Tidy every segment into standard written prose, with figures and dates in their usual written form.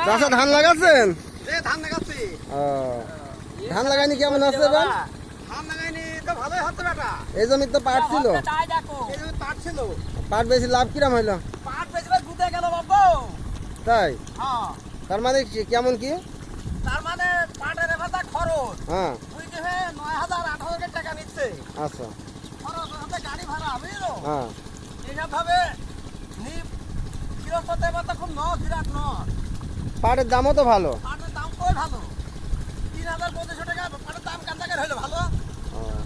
চাষা ধান লাগাচ্ছেন? ধান লাগাচ্ছি। ধান লাগাইনি কেমন হচ্ছে এবার? ধান লাগাইনি তো ভালোই হচ্ছে বেটা। এই জমি তো পাট ছিল, এই জমি পাট ছিল। পাট বেশি লাভ কিরাম হইলো? পাট বেশিবার গুটে গেল বাবু। তাই? হ্যাঁ। তার মানে কেমন কি? তার মানে পাটের এবারটা খরচ। হ্যাঁ বুঝতে হবে ৯,০০০ ১৮,০০০ টাকা নিচ্ছে। আচ্ছা। খরচ হতে গাড়ি ভাড়া বুঝলো। হ্যাঁ এইসব ভাবে গৃহস্থতে এবার তো খুব বিরাট পাটের দামও তো ভালো। পাটের দাম কই ভালো। ৩,২৫০ টাকা পাটের দাম কান্দাকের হইলো ভালো।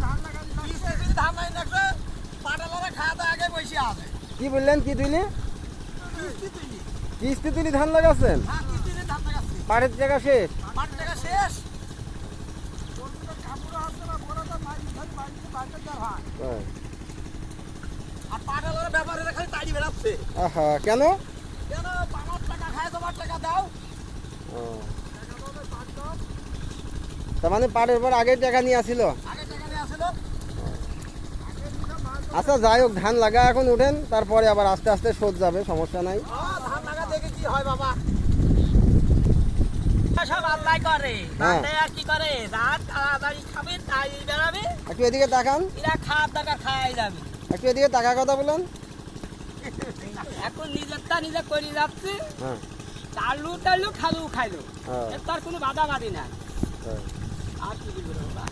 ধান লাগালি ধান নাই লাগবে। পাটালারা খাওয়া দাওয়া আগে বসে আছে। কি বললেন, কি তুলি? কিস্তি তুলি। কিস্তি তুলি ধান লাগাচ্ছেন? হ্যাঁ কিস্তি দিয়ে ধান লাগাচ্ছি। পাটের জায়গা শেষ? পাটের টাকা শেষ। কাপড় আসছে না বড় তো মাইরি ধরে বাড়িতে বাড়িতে দেওয়া হয়। তাই? আর পাটালারা ব্যাপারে খালি তাড়ি বেড়াচ্ছে। আহা, কেন? কেন আমার টাকা খায় তোমার টাকা দাও। ও, তার মানে পাটের পর আগে টাকা নিয়ে আসিল। আগে টাকা নিয়ে আসিল। আচ্ছা যাই হোক, ধান লাগা এখন উঠেন, তারপরে আবার আস্তে আস্তে শোধ যাবে, সমস্যা নাই। ধান লাগা দেখে কি হয় বাবা। সব আল্লাহ করে। হ্যাঁ। তাতে আর কি করে? রাত তাড়াতাড়ি খাবে তাই বেড়াবে। একটু এদিকে তাকান, এরা খাওয়ার দরকার খাওয়াই যাবে। একটু এদিকে তাকা কথা বলেন। এখন নিজেরটা নিজে করে যাচ্ছে। হ্যাঁ চালু টালু খালু খাইলো। হ্যাঁ, এর তার কোনো বাধা বাধি না। হ্যাঁ। আর কি বলবো বাবা।